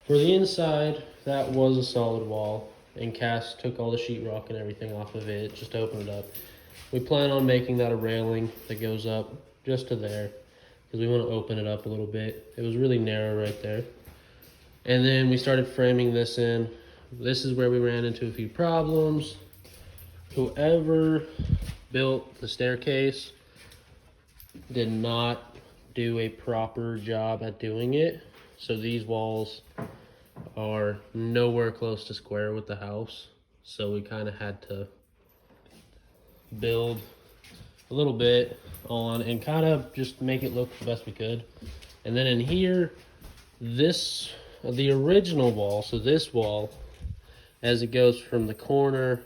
For the inside, that was a solid wall, and Cass took all the sheetrock and everything off of it just to open it up. We plan on making that a railing that goes up just to there because we want to open it up a little bit. It was really narrow right there. And then we started framing this in. This is where we ran into a few problems. Whoever built the staircase did not do a proper job at doing it. So these walls are nowhere close to square with the house. So we kind of had to build a little bit on and kind of just make it look the best we could. And then in here, the original wall, so this wall, as it goes from the corner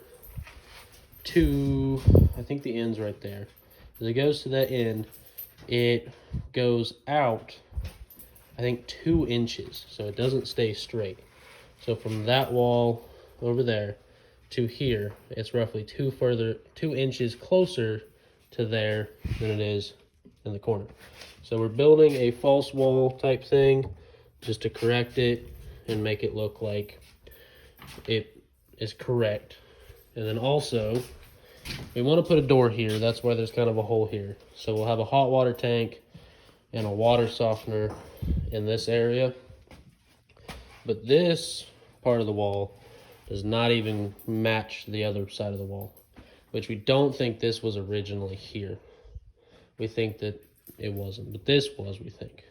to, I think the end's right there. As it goes to that end, it goes out, I think 2 inches, so it doesn't stay straight. So from that wall over there to here, it's roughly 2 inches closer to there than it is in the corner. So we're building a false wall type thing just to correct it and make it look like it is correct. And then also, we want to put a door here. That's why there's kind of a hole here. So we'll have a hot water tank and a water softener in this area. But this part of the wall does not even match the other side of the wall, which we don't think this was originally here. We think that it wasn't, but this was, we think.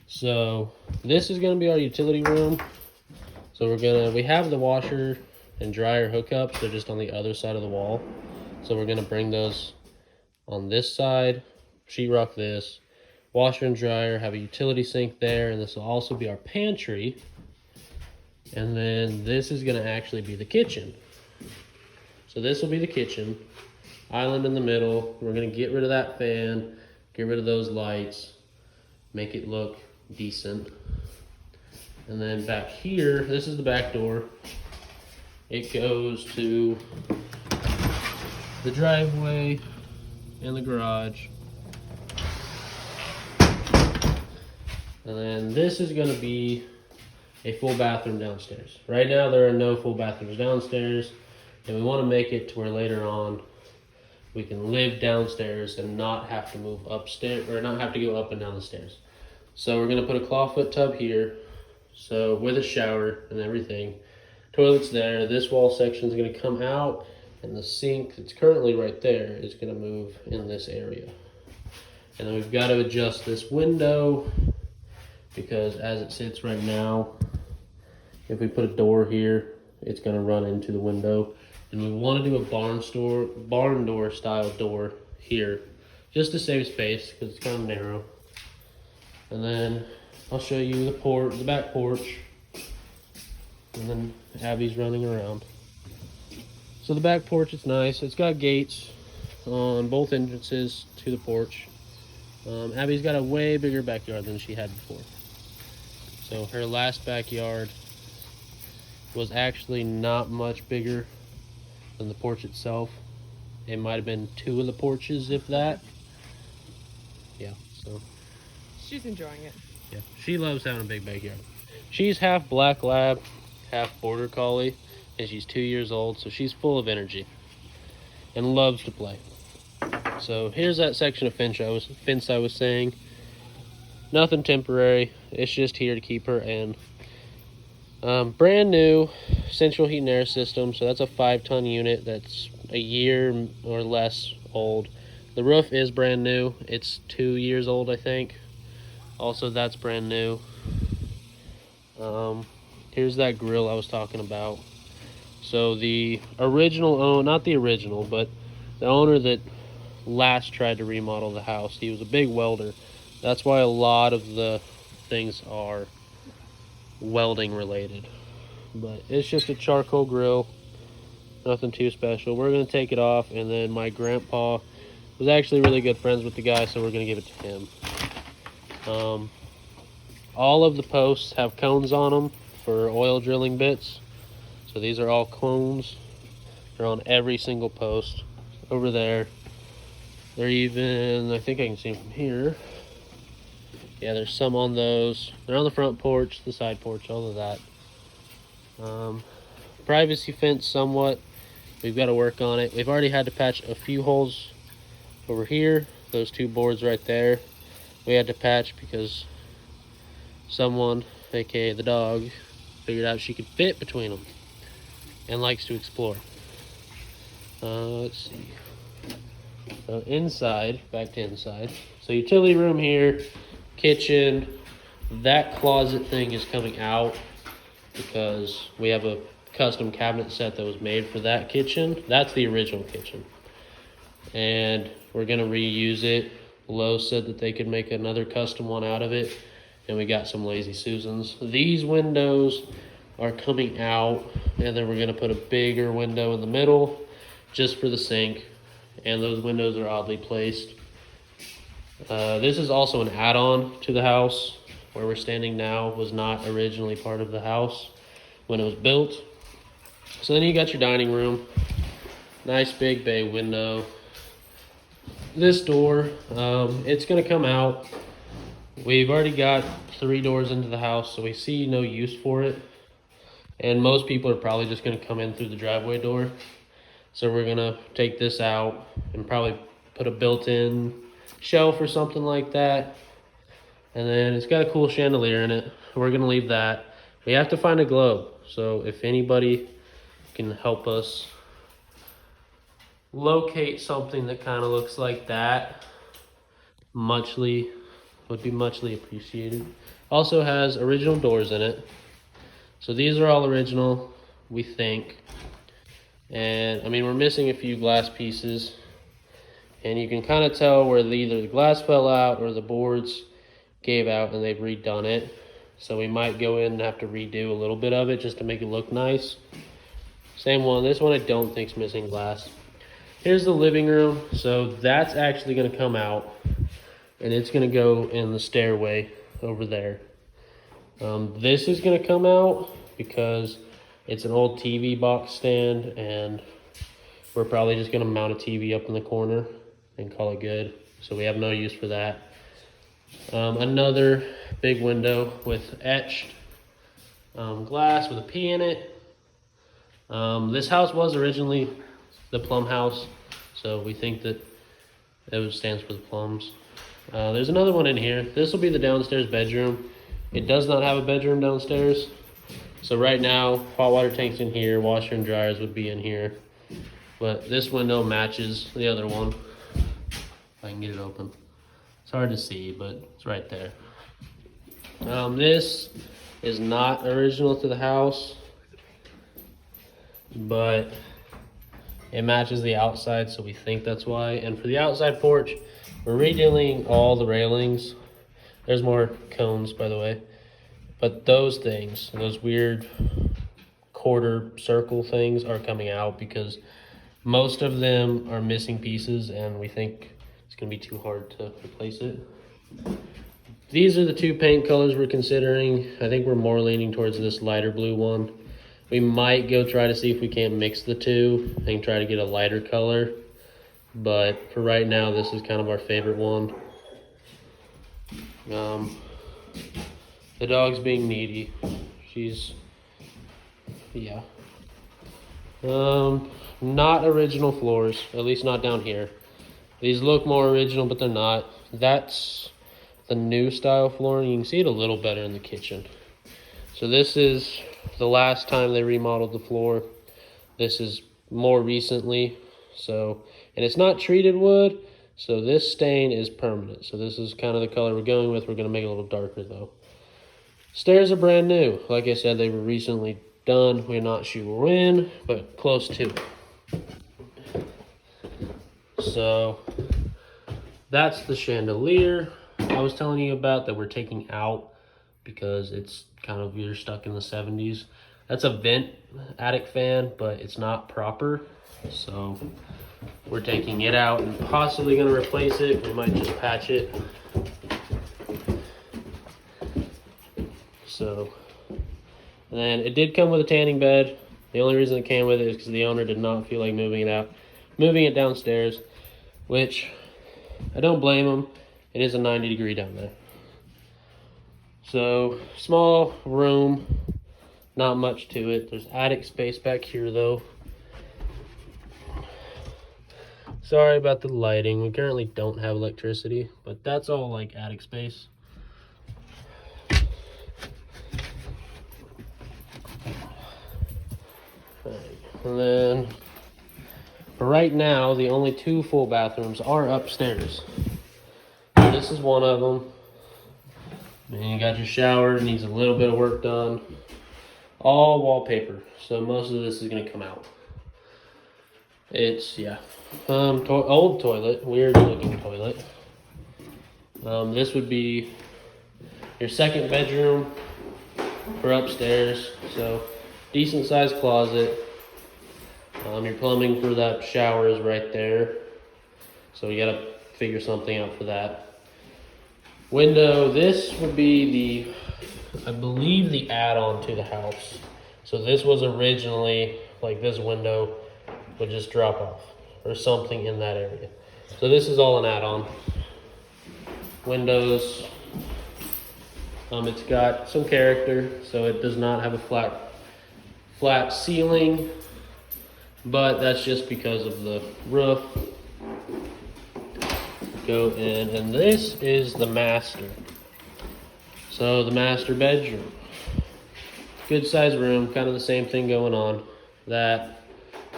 So this is going to be our utility room. So we have the washer and dryer hookups. They're just on the other side of the wall. So we're going to bring those on this side, sheetrock this, washer and dryer, have a utility sink there, and this will also be our pantry. And then this is going to actually be the kitchen. So this will be the kitchen, island in the middle. We're going to get rid of that fan, get rid of those lights, make it look decent. And then back here, this is the back door. It goes to the driveway and the garage. And then this is going to be a full bathroom downstairs. Right now there are no full bathrooms downstairs, and we want to make it to where later on we can live downstairs and not have to move upstairs, or not have to go up and down the stairs. So we're going to put a clawfoot tub here, so with a shower and everything. Toilet's there. This wall section is going to come out, and the sink that's currently right there is going to move in this area. And then we've got to adjust this window, because as it sits right now, if we put a door here, it's going to run into the window. And we want to do a barn door style door here, just to save space because it's kind of narrow. And then I'll show you the back porch. And then Abby's running around. So the back porch is nice. It's got gates on both entrances to the porch. Abby's got a way bigger backyard than she had before. So her last backyard was actually not much bigger than the porch itself. It might have been 2 of the porches, if that. Yeah, so. She's enjoying it. Yeah, she loves having a big backyard. She's half black lab, half border collie, and she's 2 years old, so she's full of energy and loves to play. So here's that section of fence I was saying. Nothing temporary. It's just here to keep her in. Brand new central heat and air system. So that's a 5-ton unit that's a year or less old. The roof is brand new. It's 2 years old, I think. Also, that's brand new. Here's that grill I was talking about. So the original not the original, but the owner that last tried to remodel the house, he was a big welder. That's why a lot of the things are welding related. But it's just a charcoal grill, nothing too special. We're going to take it off, and then my grandpa was actually really good friends with the guy, so we're going to give it to him. All of the posts have cones on them for oil drilling bits. So these are all cones. They're on every single post. Over there, they're even, I think I can see them from here. Yeah, there's some on those. They're on the front porch, the side porch, all of that. Privacy fence somewhat. We've got to work on it. We've already had to patch a few holes over here. Those two boards right there. We had to patch because someone, aka the dog, figured out she could fit between them and likes to explore. Let's see. So inside, back to inside. So utility room here, kitchen. That closet thing is coming out because we have a custom cabinet set that was made for that kitchen. That's the original kitchen. And we're gonna reuse it. Lowe's said that they could make another custom one out of it. And we got some Lazy Susans. These windows are coming out, and then we're gonna put a bigger window in the middle just for the sink. And those windows are oddly placed. This is also an add-on to the house. Where we're standing now was not originally part of the house when it was built. So then you got your dining room. Nice big bay window. This door, it's gonna come out. We've already got 3 doors into the house, so we see no use for it. And most people are probably just gonna come in through the driveway door. So we're gonna take this out and probably put a built-in shelf or something like that. And then it's got a cool chandelier in it. We're gonna leave that. We have to find a globe. So if anybody can help us locate something that kind of looks like that, would be muchly appreciated. Also has original doors in it. So these are all original, we think. And I mean, we're missing a few glass pieces. And you can kind of tell where either the glass fell out or the boards gave out and they've redone it. So we might go in and have to redo a little bit of it just to make it look nice. Same one. This one I don't think's missing glass. Here's the living room. So that's actually going to come out and it's going to go in the stairway over there. This is going to come out because it's an old TV box stand and we're probably just going to mount a TV up in the corner and call it good. So we have no use for that. Another big window with etched glass with a P in it. This house was originally the Plum House, so we think that it stands for the plums. There's another one in here. This will be the downstairs bedroom. It does not have a bedroom downstairs. So right now, hot water tank's in here, washer and dryers would be in here. But this window matches the other one. If I can get it open. It's hard to see, but it's right there. This is not original to the house, but it matches the outside, so we think that's why. And for the outside porch, we're redoing all the railings. There's more cones, by the way. But those things, those weird quarter circle things are coming out because most of them are missing pieces and we think it's gonna be too hard to replace it. These are the 2 paint colors we're considering. I think we're more leaning towards this lighter blue one. We might go try to see if we can't mix the 2 and try to get a lighter color. But for right now, this is kind of our favorite one. The dog's being needy. Yeah. Not original floors, at least not down here. These look more original, but they're not. That's the new style flooring. You can see it a little better in the kitchen. So this is the last time they remodeled the floor. This is more recently. So, and it's not treated wood, so this stain is permanent. So this is kind of the color we're going with. We're gonna make it a little darker though. Stairs are brand new. Like I said, they were recently done. We're not sure when, but close to. So that's the chandelier I was telling you about that we're taking out because it's kind of, you're stuck in the 70s. That's a vent attic fan, but it's not proper. So we're taking it out and possibly gonna replace it. We might just patch it. So, and then it did come with a tanning bed. The only reason it came with it is because the owner did not feel like moving it downstairs, which I don't blame him. It is a 90 degree down there. So small room, not much to it. There's attic space back here though. Sorry about the lighting. We currently don't have electricity, but that's all like attic space. And then for right now, the only 2 full bathrooms are upstairs. This is one of them. And you got your shower, needs a little bit of work done. All wallpaper, so most of this is gonna come out. It's, yeah, old toilet, weird looking toilet. This would be your second bedroom for upstairs, so decent sized closet. Your plumbing for that shower is right there, so you gotta figure something out for that. Window, this would be the, I believe, the add-on to the house. So this was originally, like, this window would just drop off or something in that area. So this is all an add-on. Windows, it's got some character, so it does not have a flat ceiling, but that's just because of the roof. Go in, and this is the master. So the master bedroom, good size room, kind of the same thing going on, that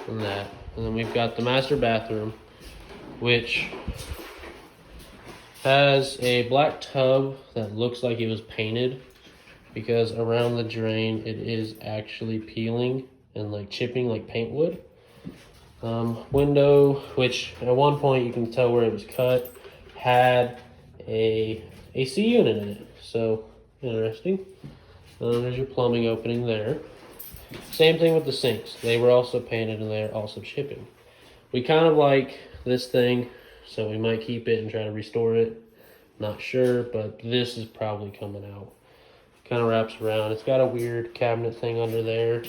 and that. And then we've got the master bathroom, which has a black tub that looks like it was painted, because around the drain it is actually peeling and like chipping like paint would. Window, which at one point you can tell where it was cut, had a AC unit in it, so interesting. There's your plumbing opening there. Same thing with the sinks. They were also painted and they're also chipping. We kind of like this thing, so we might keep it and try to restore it. Not sure, but this is probably coming out. Kind of wraps around. It's got a weird cabinet thing under there.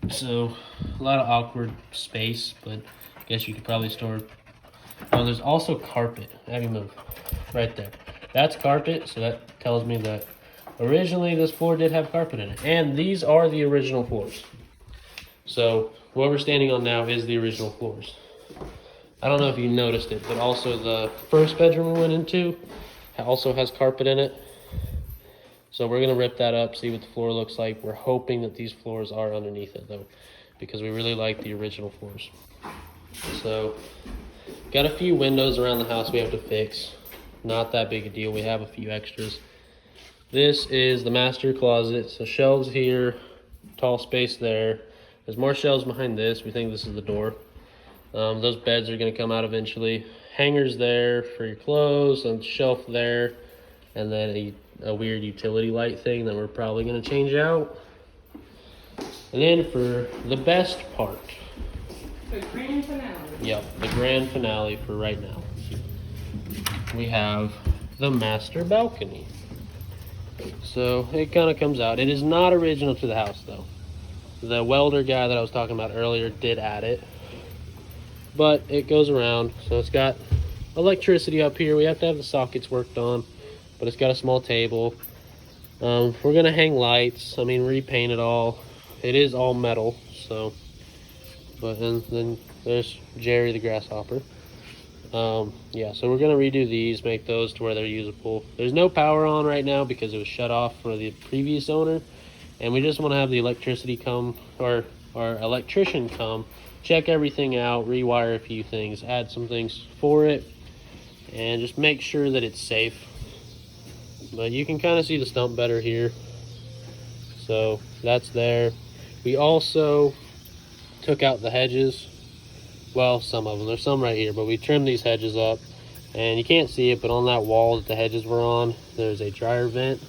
So a lot of awkward space, but I guess you could probably store. Oh, there's also carpet. Have you move? Right there. That's carpet, so that tells me that originally this floor did have carpet in it. And these are the original floors. So what we're standing on now is the original floors. I don't know if you noticed it, but also the first bedroom we went into also has carpet in it. So we're gonna rip that up, see what the floor looks like. We're hoping that these floors are underneath it though, because we really like the original floors. So got a few windows around the house we have to fix. Not that big a deal. We have a few extras. This is the master closet. So shelves here, tall space there. There's more shelves behind this. We think this is the door. Those beds are gonna come out eventually. Hangers there for your clothes, and shelf there, and then a weird utility light thing that we're probably gonna change out. And then for the best part. The grand finale. Yep, the grand finale for right now. We have the master balcony. So it kind of comes out. It is not original to the house though. The welder guy that I was talking about earlier did add it. But it goes around. So it's got electricity up here. We have to have the sockets worked on. But it's got a small table. We're going to hang lights. I mean, repaint it all. It is all metal. So, and then there's Jerry the grasshopper. Yeah, so we're gonna redo these, make those to where they're usable. There's no power on right now because it was shut off for the previous owner, and we just want to have the electricity come, or our electrician come, check everything out, rewire a few things, add some things for it, and just make sure that it's safe. But you can kind of see the stump better here. So that's there. We also took out the hedges. Well, some of them. There's some right here, but we trimmed these hedges up. And you can't see it, but on that wall that the hedges were on, there's a dryer vent.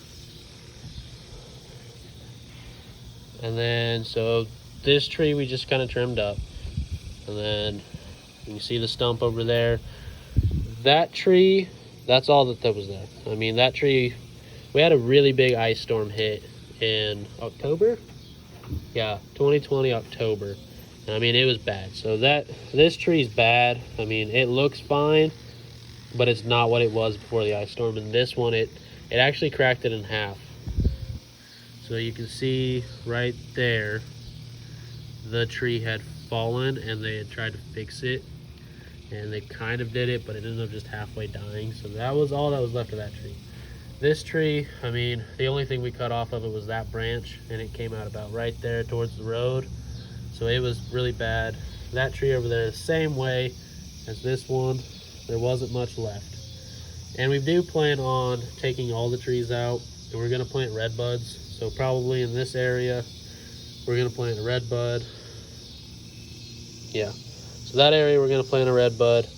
And then, so this tree we just kind of trimmed up. And then you can see the stump over there. That tree, that's all that was there. I mean, that tree, we had a really big ice storm hit in October. Yeah, 2020 October. And I mean, it was bad. So this tree's bad. I mean, it looks fine, but it's not what it was before the ice storm. And this one, it it actually cracked it in half. So you can see right there, the tree had fallen and they had tried to fix it. And they kind of did it, but it ended up just halfway dying. So that was all that was left of that tree. This tree, I mean, the only thing we cut off of it was that branch, and it came out about right there towards the road. So it was really bad. That tree over there, the same way as this one, there wasn't much left. And we do plan on taking all the trees out, and we're gonna plant red buds. So probably in this area, we're gonna plant a red bud. Yeah. So that area we're gonna plant a red bud.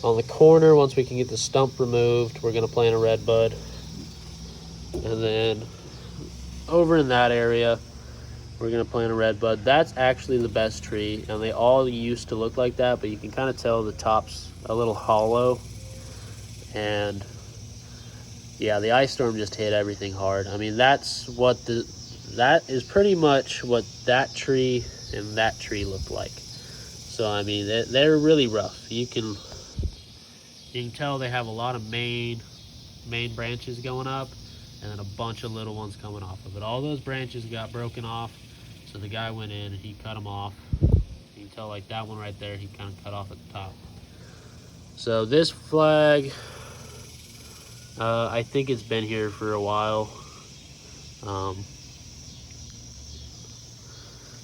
On the corner, once we can get the stump removed, we're gonna plant a red bud. And then over in that area, we're gonna plant a red bud. That's actually the best tree, and they all used to look like that, but you can kind of tell the top's a little hollow. And yeah, the ice storm just hit everything hard. I mean, that is pretty much what that tree and that tree look like. So I mean, they're really rough. You can tell they have a lot of main branches going up, and then a bunch of little ones coming off of it. All those branches got broken off, so the guy went in and he cut them off. You can tell, like that one right there, he kind of cut off at the top. So this flag, I think it's been here for a while.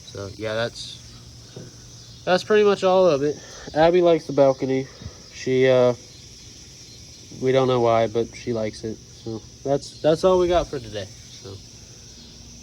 So yeah, that's pretty much all of it. Abby likes the balcony. She we don't know why, but she likes it. So that's all we got for today. So